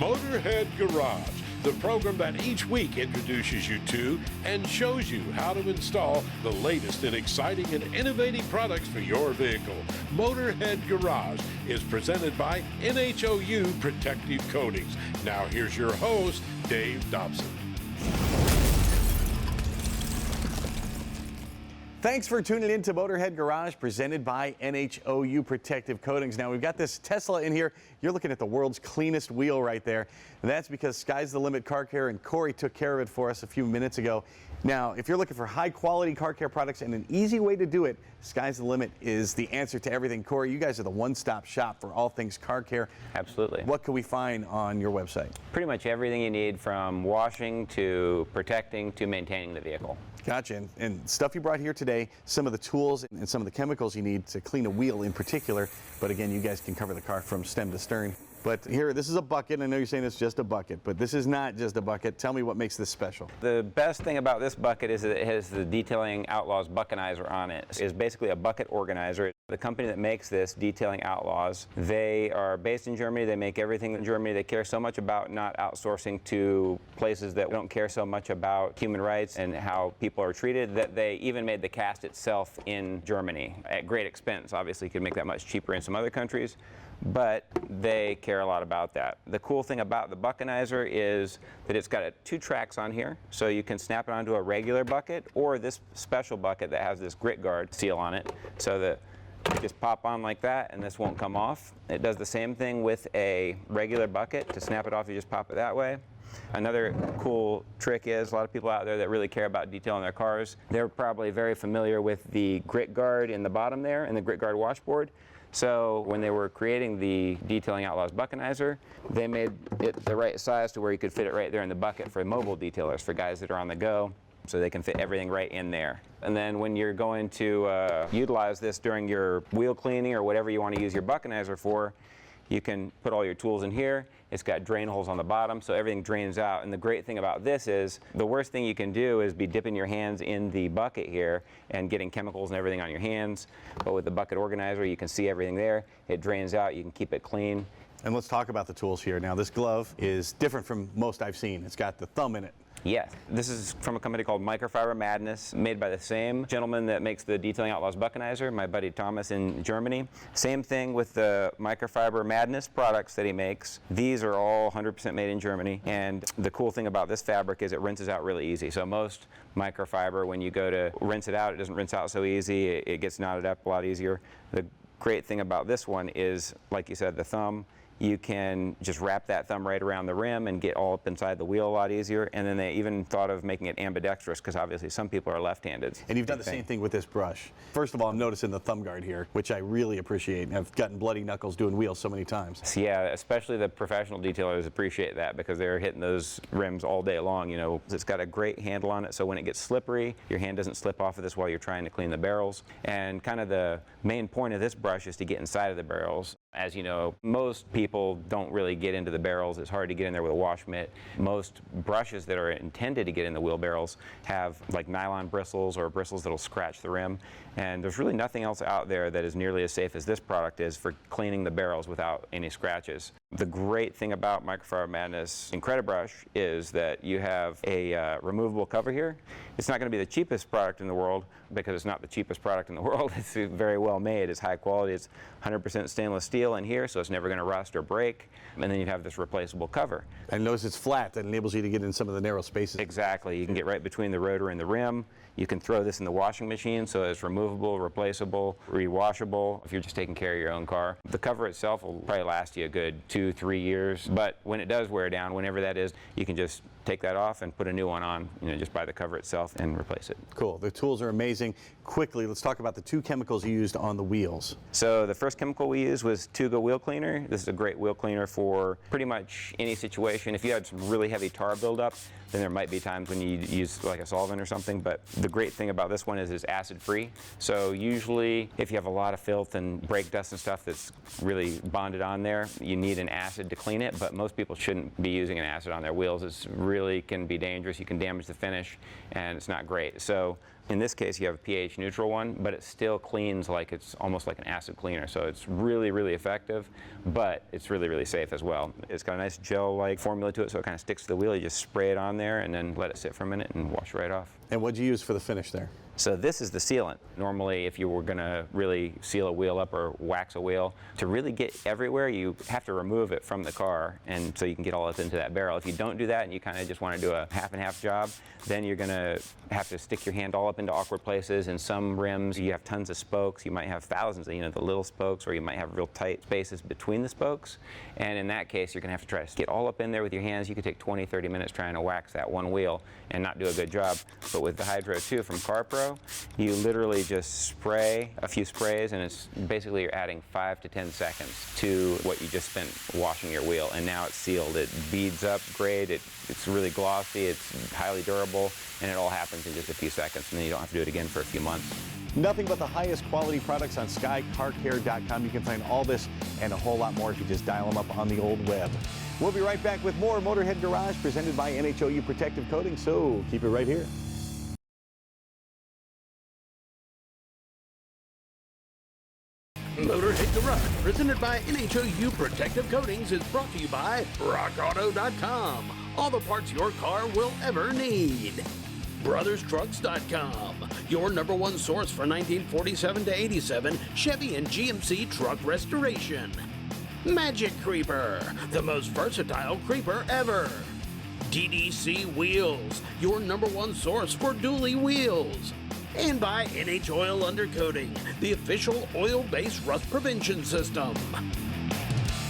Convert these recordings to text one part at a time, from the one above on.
Motorhead Garage, the program that each week introduces you to and shows you how to install the latest in exciting and innovative products for your vehicle. Motorhead Garage is presented by NHOU Protective Coatings. Now here's your host, Dave Dobson. Thanks for tuning in to Motorhead Garage, presented by NHOU Protective Coatings. Now, we've got this Tesla in here. You're looking at the world's cleanest wheel right there. And that's because Sky's the Limit Car Care, and Corey took care of it for us a few minutes ago. Now, if you're looking for high-quality car care products and an easy way to do it, Sky's the Limit is the answer to everything. Corey, you guys are the one-stop shop for all things car care. Absolutely. What can we find on your website? Pretty much everything you need, from washing to protecting to maintaining the vehicle. Gotcha. And stuff you brought here today, some of the tools and some of the chemicals you need to clean a wheel in particular. But again, you guys can cover the car from stem to stern. But here, this is a bucket. I know you're saying it's just a bucket, but this is not just a bucket. Tell me what makes this special. The best thing about this bucket is that it has the Detailing Outlaws Buckenizer on it. It's basically a bucket organizer. The company that makes this, Detailing Outlaws, they are based in Germany. They make everything in Germany. They care so much about not outsourcing to places that don't care so much about human rights and how people are treated, that they even made the cast itself in Germany at great expense. Obviously, you could make that much cheaper in some other countries, but they care a lot about that. The cool thing about the Buckenizer is that it's got two tracks on here, so you can snap it onto a regular bucket or this special bucket that has this grit guard seal on it, so that you just pop on like that and this won't come off. It does the same thing with a regular bucket. To snap it off, you just pop it that way. Another cool trick is, a lot of people out there that really care about detailing their cars, they're probably very familiar with the grit guard in the bottom there and the grit guard washboard. So when they were creating the Detailing Outlaws Buckenizer, they made it the right size to where you could fit it right there in the bucket for mobile detailers, for guys that are on the go, so they can fit everything right in there. And then when you're going to utilize this during your wheel cleaning or whatever you want to use your Buckenizer for, you can put all your tools in here. It's got drain holes on the bottom, so everything drains out. And the great thing about this is, the worst thing you can do is be dipping your hands in the bucket here and getting chemicals and everything on your hands. But with the bucket organizer, you can see everything there. It drains out, you can keep it clean. And let's talk about the tools here. Now, this glove is different from most I've seen. It's got the thumb in it. Yes, this is from a company called Microfiber Madness, made by the same gentleman that makes the Detailing Outlaws Buckenizer, my buddy Thomas in Germany. Same thing with the Microfiber Madness products that he makes. These are all 100% made in Germany, and the cool thing about this fabric is it rinses out really easy. So most microfiber, when you go to rinse it out, it doesn't rinse out so easy. It gets knotted up a lot easier. The great thing about this one is, like you said, the thumb. You can just wrap that thumb right around the rim and get all up inside the wheel a lot easier. And then they even thought of making it ambidextrous, because obviously some people are left-handed. And you've done the same thing with this brush. First of all, I'm noticing the thumb guard here, which I really appreciate. And I've gotten bloody knuckles doing wheels so many times. So yeah, especially the professional detailers appreciate that, because they're hitting those rims all day long. You know, it's got a great handle on it, so when it gets slippery, your hand doesn't slip off of this while you're trying to clean the barrels. And kind of the main point of this brush is to get inside of the barrels. As you know, most people don't really get into the barrels. It's hard to get in there with a wash mitt. Most brushes that are intended to get in the wheel barrels have like nylon bristles or bristles that'll scratch the rim. And there's really nothing else out there that is nearly as safe as this product is for cleaning the barrels without any scratches. The great thing about Microfiber Madness Incredibrush is that you have a removable cover here. It's not going to be the cheapest product in the world, because it's not the cheapest product in the world. It's very well made. It's high quality. It's 100% stainless steel in here, so it's never going to rust or break. And then you'd have this replaceable cover. I notice it's flat. That enables you to get in some of the narrow spaces. Exactly. You can get right between the rotor and the rim. You can throw this in the washing machine, so it's removable, replaceable, rewashable if you're just taking care of your own car. The cover itself will probably last you a good 2-3 years, but when it does wear down, whenever that is, you can just take that off and put a new one on, just buy the cover itself and replace it. Cool. The tools are amazing. Quickly, let's talk about the two chemicals you used on the wheels. So the first chemical we used was Tuga Wheel Cleaner. This is a great wheel cleaner for pretty much any situation. If you had some really heavy tar buildup, then there might be times when you use like a solvent or something, but the great thing about this one is it's acid-free. So usually if you have a lot of filth and brake dust and stuff that's really bonded on there, you need an acid to clean it, but most people shouldn't be using an acid on their wheels. It's really can be dangerous. You can damage the finish, and it's not great. So In this case, you have a pH neutral one, but it still cleans like it's almost like an acid cleaner. So it's really, really effective, but it's really, really safe as well. It's got a nice gel-like formula to it, so it kind of sticks to the wheel. You just spray it on there and then let it sit for a minute and wash right off. And what'd you use for the finish there? So this is the sealant. Normally, if you were going to really seal a wheel up or wax a wheel, to really get everywhere, you have to remove it from the car, and so you can get all up into that barrel. If you don't do that and you kind of just want to do a half and half job, then you're going to have to stick your hand all up into awkward places. In some rims, you have tons of spokes. You might have thousands of, the little spokes, or you might have real tight spaces between the spokes. And in that case, you're going to have to try to get all up in there with your hands. You could take 20, 30 minutes trying to wax that one wheel and not do a good job. But with the Hydro 2 from CarPro, you literally just spray a few sprays, and it's basically you're adding 5 to 10 seconds to what you just spent washing your wheel, and now it's sealed. It beads up great, it's really glossy, it's highly durable, and it all happens in just a few seconds, and then you don't have to do it again for a few months. Nothing but the highest quality products on SkyCarCare.com. You can find all this and a whole lot more if you just dial them up on the old web. We'll be right back with more Motorhead Garage presented by NHOU Protective Coating, so keep it right here. Motorhead Garage, presented by NHOU Protective Coatings, is brought to you by RockAuto.com. All the parts your car will ever need. BrothersTrucks.com, your #1 source for 1947 to 87 Chevy and GMC truck restoration. Magic Creeper, the most versatile creeper ever. DDC Wheels, your #1 source for dually wheels. And by NH Oil Undercoating, the official oil-based rust prevention system.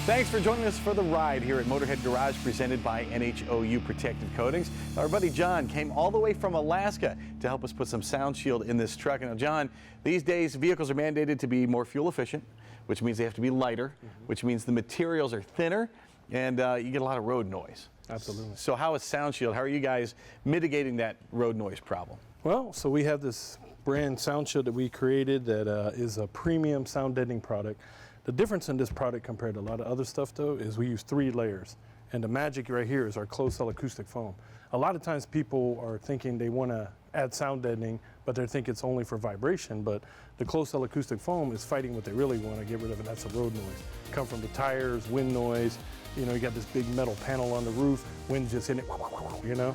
Thanks for joining us for the ride here at Motorhead Garage presented by NHOU Protective Coatings. Our buddy John came all the way from Alaska to help us put some sound shield in this truck. Now, John, these days vehicles are mandated to be more fuel efficient, which means they have to be lighter, which means the materials are thinner, and you get a lot of road noise. Absolutely. So how is Sound Shield? How are you guys mitigating that road noise problem? Well, so we have this brand Sound Shield that we created that is a premium sound deadening product. The difference in this product compared to a lot of other stuff, though, is we use 3 layers. And the magic right here is our closed cell acoustic foam. A lot of times people are thinking they want to add sound deadening, but they think it's only for vibration. But the closed cell acoustic foam is fighting what they really want to get rid of, and that's the road noise. Come from the tires, wind noise. You got this big metal panel on the roof, wind just hitting it,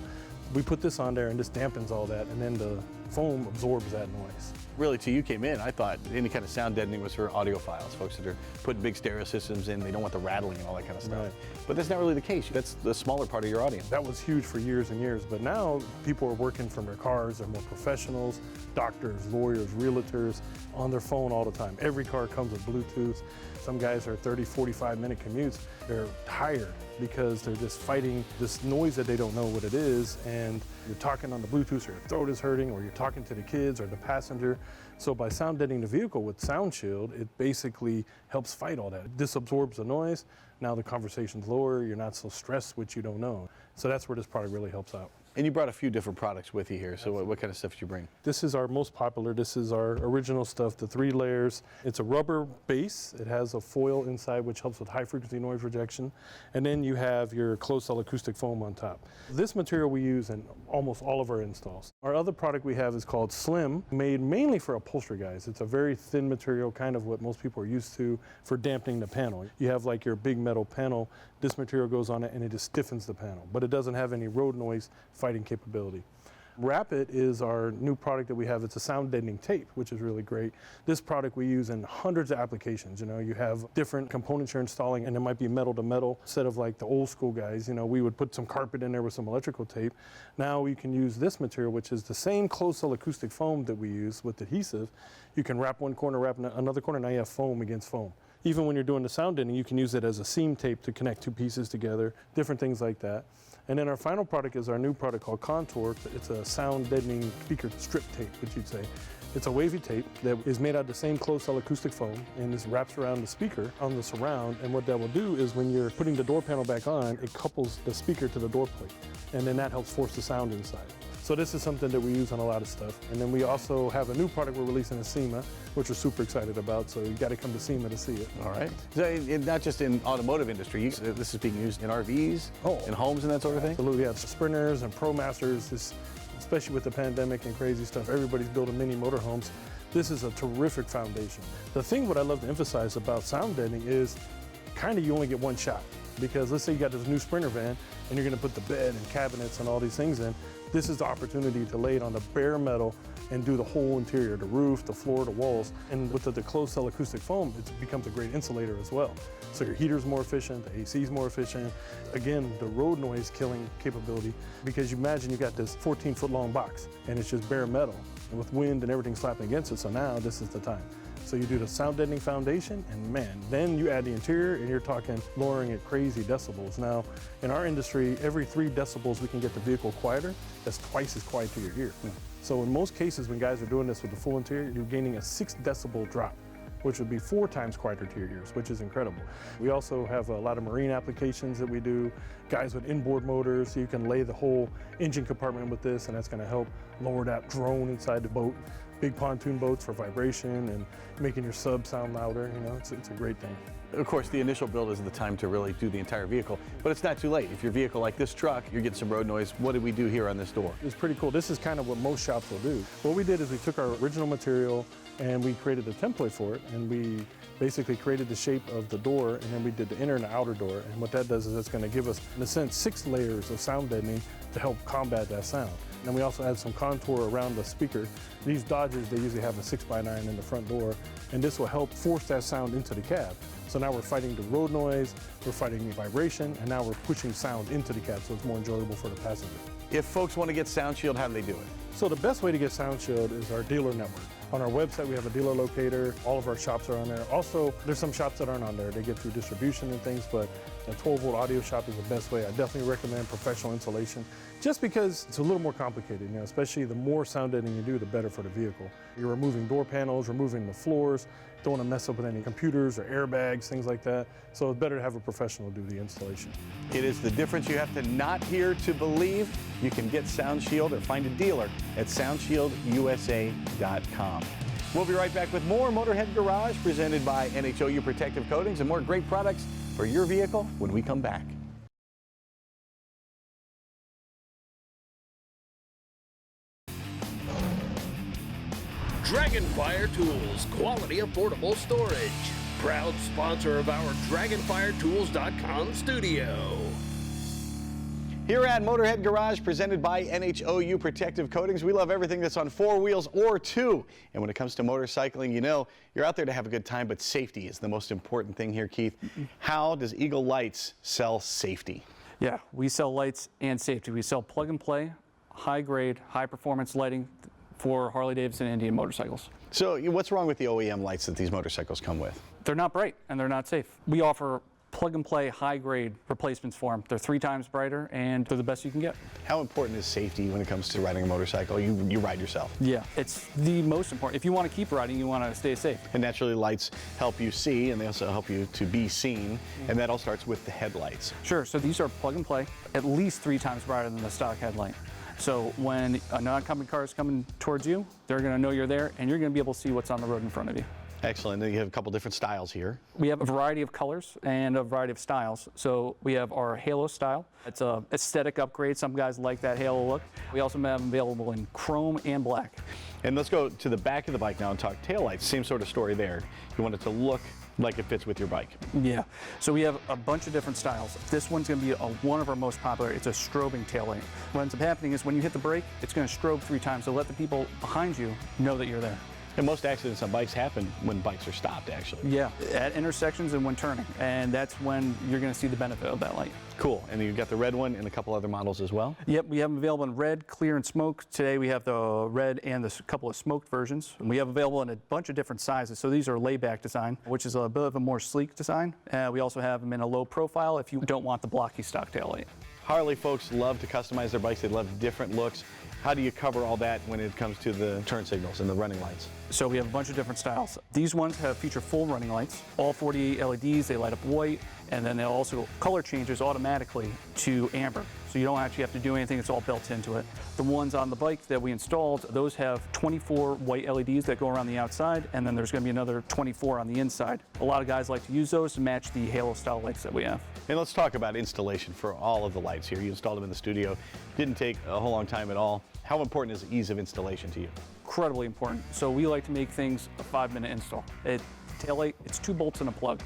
We put this on there and this dampens all that, and then the foam absorbs that noise. Really, till you came in, I thought any kind of sound deadening was for audiophiles, folks that are putting big stereo systems in. They don't want the rattling and all that kind of stuff. Right. But that's not really the case. That's the smaller part of your audience. That was huge for years and years, but now people are working from their cars. They're more professionals, doctors, lawyers, realtors, on their phone all the time. Every car comes with Bluetooth. Some guys are 30, 45-minute commutes. They're tired because they're just fighting this noise that they don't know what it is, and you're talking on the Bluetooth, or your throat is hurting, or you're talking to the kids or the passenger. So by sound deadening the vehicle with Sound Shield, it basically helps fight all that. This absorbs the noise. Now the conversation's lower. You're not so stressed, which you don't know. So that's where this product really helps out. And you brought a few different products with you here. So what kind of stuff did you bring? This is our most popular. This is our original stuff, the 3 layers. It's a rubber base. It has a foil inside, which helps with high frequency noise rejection. And then you have your closed cell acoustic foam on top. This material we use in almost all of our installs. Our other product we have is called Slim, made mainly for upholstery guys. It's a very thin material, kind of what most people are used to for dampening the panel. You have like your big metal panel. This material goes on it and it just stiffens the panel, but it doesn't have any road noise fighting capability. Rapid is our new product that we have. It's a sound deadening tape, which is really great. This product we use in hundreds of applications. You have different components you're installing, and it might be metal to metal. Instead of like the old school guys, we would put some carpet in there with some electrical tape. Now we can use this material, which is the same closed cell acoustic foam that we use with adhesive. You can wrap one corner, wrap another corner, now you have foam against foam. Even when you're doing the sound deadening, you can use it as a seam tape to connect 2 pieces together, different things like that. And then our final product is our new product called Contour. It's a sound deadening speaker strip tape, which you'd say. It's a wavy tape that is made out of the same closed cell acoustic foam, and this wraps around the speaker on the surround. And what that will do is when you're putting the door panel back on, it couples the speaker to the door plate, and then that helps force the sound inside. So this is something that we use on a lot of stuff. And then we also have a new product we're releasing at SEMA, which we're super excited about. So you got to come to SEMA to see it. All right. So not just in automotive industry, this is being used in RVs, in homes and that sort of thing? Absolutely, yeah. Sprinters and ProMasters, especially with the pandemic and crazy stuff. Everybody's building mini motorhomes. This is a terrific foundation. The thing what I love to emphasize about sound deadening is kind of you only get one shot. Because let's say you got this new Sprinter van and you're going to put the bed and cabinets and all these things in. This is the opportunity to lay it on the bare metal and do the whole interior, the roof, the floor, the walls. And with the closed cell acoustic foam, it becomes a great insulator as well. So your heater's more efficient, the AC's more efficient. Again, the road noise killing capability, because you imagine you got this 14-foot long box and it's just bare metal and with wind and everything slapping against it. So now this is the time. So you do the sound deadening foundation, and man, then you add the interior and you're talking lowering at crazy decibels. Now, in our industry, every 3 decibels we can get the vehicle quieter, that's twice as quiet to your ear. So in most cases, when guys are doing this with the full interior, you're gaining a 6 decibel drop, which would be 4 times quieter to your ears, which is incredible. We also have a lot of marine applications that we do, guys with inboard motors, so you can lay the whole engine compartment with this, and that's gonna help lower that drone inside the boat. Big pontoon boats for vibration and making your sub sound louder, you know, it's a great thing. Of course, the initial build is the time to really do the entire vehicle, but it's not too late. If your vehicle like this truck, you're getting some road noise, what did we do here on this door? It's pretty cool. This is kind of what most shops will do. What we did is we took our original material and we created a template for it, and we basically created the shape of the door, and then we did the inner and the outer door. And what that does is it's going to give us, in a sense, 6 layers of sound deadening to help combat that sound. And we also add some contour around the speaker. These Dodgers, they usually have a 6x9 in the front door, and this will help force that sound into the cab. So now we're fighting the road noise, we're fighting the vibration, and now we're pushing sound into the cab so it's more enjoyable for the passenger. If folks want to get Sound Shield, how do they do it? So the best way to get Sound Shield is our dealer network. On our website, we have a dealer locator. All of our shops are on there. Also, there's some shops that aren't on there. They get through distribution and things, but a 12-volt audio shop is the best way. I definitely recommend professional installation, just because it's a little more complicated, you know, especially the more sound deadening you do, the better for the vehicle. You're removing door panels, removing the floors, don't want to mess up with any computers or airbags, things like that. So it's better to have a professional do the installation. It is the difference you have to not hear to believe. You can get Sound Shield or find a dealer at SoundShieldUSA.com. We'll be right back with more Motorhead Garage presented by NHOU Protective Coatings and more great products for your vehicle when we come back. Dragonfire Tools, quality affordable storage. Proud sponsor of our DragonfireTools.com studio. Here at Motorhead Garage, presented by NHOU Protective Coatings, we love everything that's on 4 wheels or 2. And when it comes to motorcycling, you know, you're out there to have a good time, but safety is the most important thing here, Keith. How does Eagle Lights sell safety? Yeah, we sell lights and safety. We sell plug and play, high grade, high performance lighting for Harley-Davidson and Indian motorcycles. So what's wrong with the OEM lights that these motorcycles come with? They're not bright and they're not safe. We offer plug and play high grade replacements for them. They're 3 times brighter and they're the best you can get. How important is safety when it comes to riding a motorcycle? You ride yourself. Yeah, it's the most important. If you want to keep riding, you want to stay safe. And naturally lights help you see, and they also help you to be seen, and that all starts with the headlights. Sure, so these are plug and play, at least 3 times brighter than the stock headlight. So when a non-company car is coming towards you, they're going to know you're there and you're going to be able to see what's on the road in front of you. Excellent. Then you have a couple different styles here. We have a variety of colors and a variety of styles. So we have our Halo style. It's a aesthetic upgrade. Some guys like that Halo look. We also have them available in chrome and black. And let's go to the back of the bike now and talk taillights. Same sort of story there. You want it to look like it fits with your bike. Yeah. So we have a bunch of different styles. This one's going to be one of our most popular. It's a strobing taillight. What ends up happening is when you hit the brake, it's going to strobe 3 times to let the people behind you know that you're there. And most accidents on bikes happen when bikes are stopped, actually. Yeah, at intersections and when turning. And that's when you're going to see the benefit of that light. Cool. And you've got the red one and a couple other models as well? Yep, we have them available in red, clear, and smoke. Today we have the red and the couple of smoked versions. And we have available in a bunch of different sizes. So these are layback design, which is a bit of a more sleek design. We also have them in a low profile if you don't want the blocky stock taillight. Harley folks love to customize their bikes. They love different looks. How do you cover all that when it comes to the turn signals and the running lights? So we have a bunch of different styles. These ones feature full running lights, all 48 LEDs. They light up white, And then it also color changes automatically to amber. So you don't actually have to do anything, it's all built into it. The ones on the bike that we installed, those have 24 white LEDs that go around the outside, and then there's going to be another 24 on the inside. A lot of guys like to use those to match the halo style lights that we have. And let's talk about installation for all of the lights here. You installed them in the studio. Didn't take a whole long time at all. How important is ease of installation to you? Incredibly important. So we like to make things a 5-minute install. Tail light, it's 2 bolts and a plug.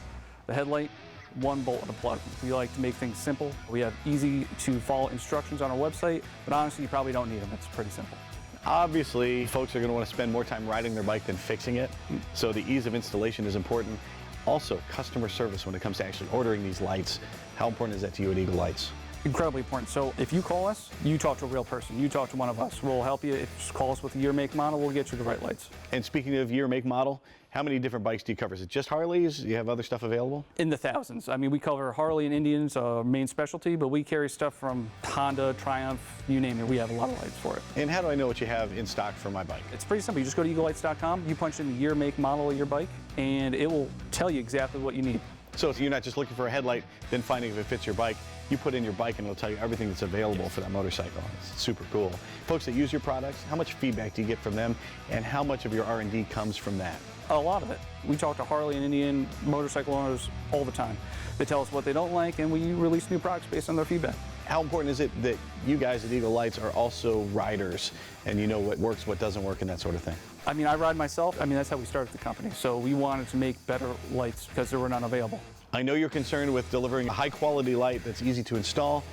The headlight, 1 bolt and a plug. We like to make things simple. We have easy to follow instructions on our website, but honestly, you probably don't need them. It's pretty simple. Obviously, folks are going to want to spend more time riding their bike than fixing it, so the ease of installation is important. Also, customer service when it comes to actually ordering these lights. How important is that to you at Eagle Lights? Incredibly important. So if you call us, you talk to a real person. You talk to one of us. We'll help you. If you call us with a year, make, model, we'll get you the right lights. And speaking of year, make, model, how many different bikes do you cover? Is it just Harleys? Do you have other stuff available? In the thousands. I mean, we cover Harley and Indians, main specialty, but we carry stuff from Honda, Triumph, you name it. We have a lot of lights for it. And how do I know what you have in stock for my bike? It's pretty simple. You just go to eaglelights.com, you punch in the year, make, model of your bike, and it will tell you exactly what you need. So you're not just looking for a headlight, then finding if it fits your bike. You put in your bike and it'll tell you everything that's available for that motorcycle. It's super cool. Folks that use your products, how much feedback do you get from them, and how much of your R&D comes from that? A lot of it. We talk to Harley and Indian motorcycle owners all the time. They tell us what they don't like, and we release new products based on their feedback. How important is it that you guys at Eagle Lights are also riders and you know what works, what doesn't work, and that sort of thing? I mean, I ride myself. I mean, that's how we started the company. So we wanted to make better lights because there were none available. I know you're concerned with delivering a high-quality light that's easy to install.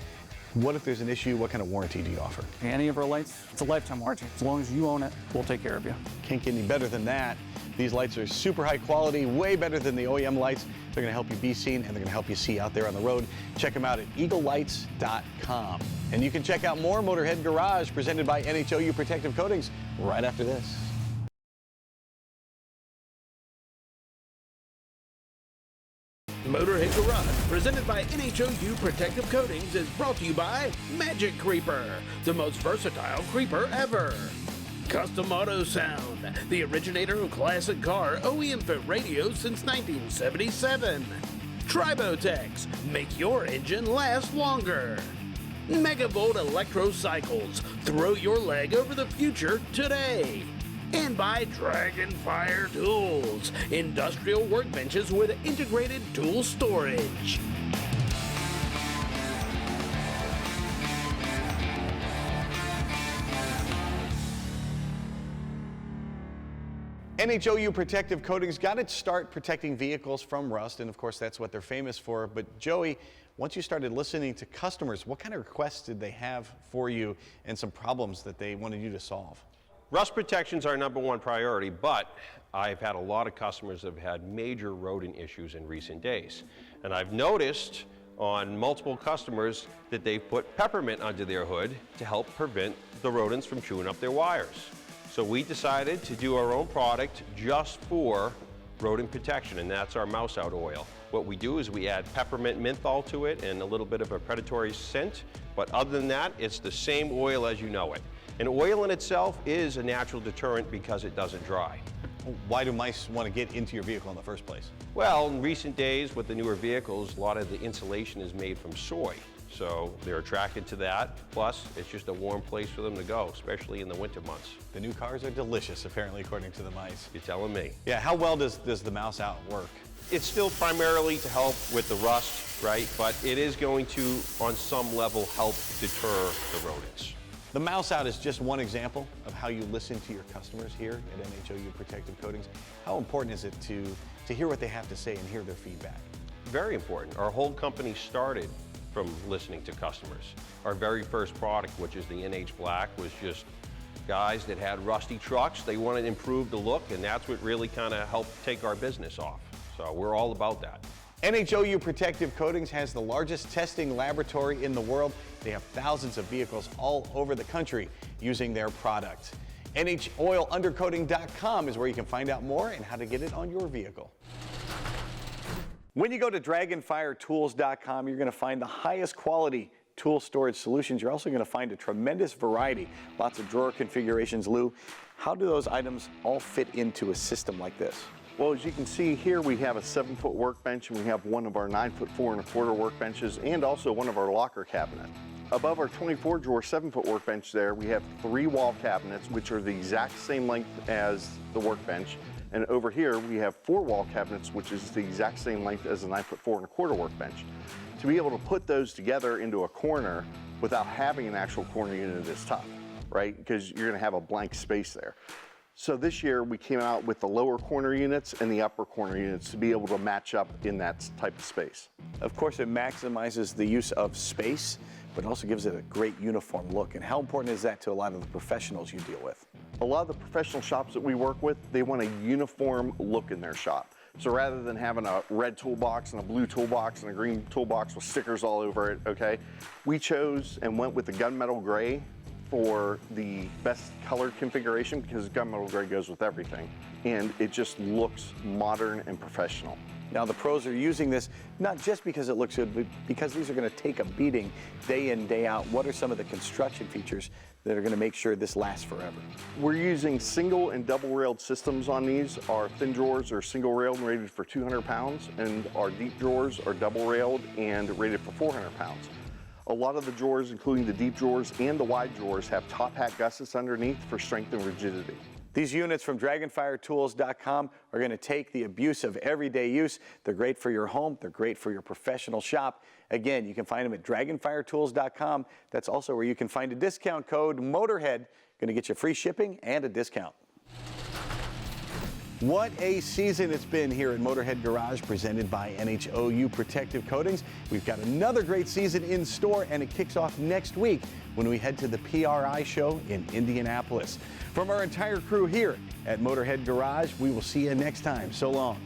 What if there's an issue? What kind of warranty do you offer? Any of our lights, it's a lifetime warranty. As long as you own it, we'll take care of you. Can't get any better than that. These lights are super high quality, way better than the OEM lights. They're going to help you be seen, and they're going to help you see out there on the road. Check them out at eaglelights.com. And you can check out more Motorhead Garage presented by NHOU Protective Coatings right after this. Motorhead Garage, presented by NHOU Protective Coatings, is brought to you by Magic Creeper, the most versatile creeper ever. Custom Auto Sound, the originator of classic car OEM fit radios since 1977. Tribotex, make your engine last longer. Megavolt Electrocycles, throw your leg over the future today. And by Dragonfire Tools, industrial workbenches with integrated tool storage. NHOU Protective Coatings got its start protecting vehicles from rust, and of course that's what they're famous for. But Joey, once you started listening to customers, what kind of requests did they have for you and some problems that they wanted you to solve? Rust protection is our #1 priority, but I've had a lot of customers that have had major rodent issues in recent days. And I've noticed on multiple customers that they've put peppermint under their hood to help prevent the rodents from chewing up their wires. So we decided to do our own product just for rodent protection, and that's our mouse out oil. What we do is we add peppermint menthol to it and a little bit of a predatory scent, but other than that, it's the same oil as you know it. And oil in itself is a natural deterrent because it doesn't dry. Why do mice want to get into your vehicle in the first place? Well, in recent days with the newer vehicles, a lot of the insulation is made from soy. So they're attracted to that. Plus, it's just a warm place for them to go, especially in the winter months. The new cars are delicious, apparently, according to the mice. You're telling me. Yeah, how well does the mouse out work? It's still primarily to help with the rust, right? But it is going to, on some level, help deter the rodents. The mouse out is just one example of how you listen to your customers here at NHOU Protective Coatings. How important is it to hear what they have to say and hear their feedback? Very important. Our whole company started from listening to customers. Our very first product, which is the NH Black, was just guys that had rusty trucks. They wanted to improve the look, and that's what really kind of helped take our business off. So we're all about that. NHOU Protective Coatings has the largest testing laboratory in the world. They have thousands of vehicles all over the country using their product. NHOilundercoating.com is where you can find out more and how to get it on your vehicle. When you go to DragonFireTools.com, you're going to find the highest quality tool storage solutions. You're also going to find a tremendous variety, lots of drawer configurations. Lou, how do those items all fit into a system like this? Well, as you can see here, we have a 7-foot workbench, and we have one of our 9-foot 4 1/4 workbenches, and also one of our locker cabinets. Above our 24-drawer 7-foot workbench there, we have 3 wall cabinets, which are the exact same length as the workbench. And over here, we have 4 wall cabinets, which is the exact same length as the 9-foot 4 1/4 workbench. To be able to put those together into a corner without having an actual corner unit is tough, right? Because you're gonna have a blank space there. So this year we came out with the lower corner units and the upper corner units to be able to match up in that type of space. Of course, it maximizes the use of space, but also gives it a great uniform look. And how important is that to a lot of the professionals you deal with? A lot of the professional shops that we work with, they want a uniform look in their shop. So rather than having a red toolbox and a blue toolbox and a green toolbox with stickers all over it, okay, we chose and went with the gunmetal gray for the best color configuration because gunmetal gray goes with everything. And it just looks modern and professional. Now, the pros are using this not just because it looks good, but because these are going to take a beating day in, day out. What are some of the construction features that are going to make sure this lasts forever? We're using single and double railed systems on these. Our thin drawers are single railed and rated for 200 pounds, and our deep drawers are double railed and rated for 400 pounds. A lot of the drawers, including the deep drawers and the wide drawers, have top hat gussets underneath for strength and rigidity. These units from DragonFireTools.com are going to take the abuse of everyday use. They're great for your home. They're great for your professional shop. Again, you can find them at DragonFireTools.com. That's also where you can find a discount code MOTORHEAD. Going to get you free shipping and a discount. What a season it's been here at Motorhead Garage, presented by NHOU Protective Coatings. We've got another great season in store, and it kicks off next week when we head to the PRI show in Indianapolis. From our entire crew here at Motorhead Garage, we will see you next time. So long.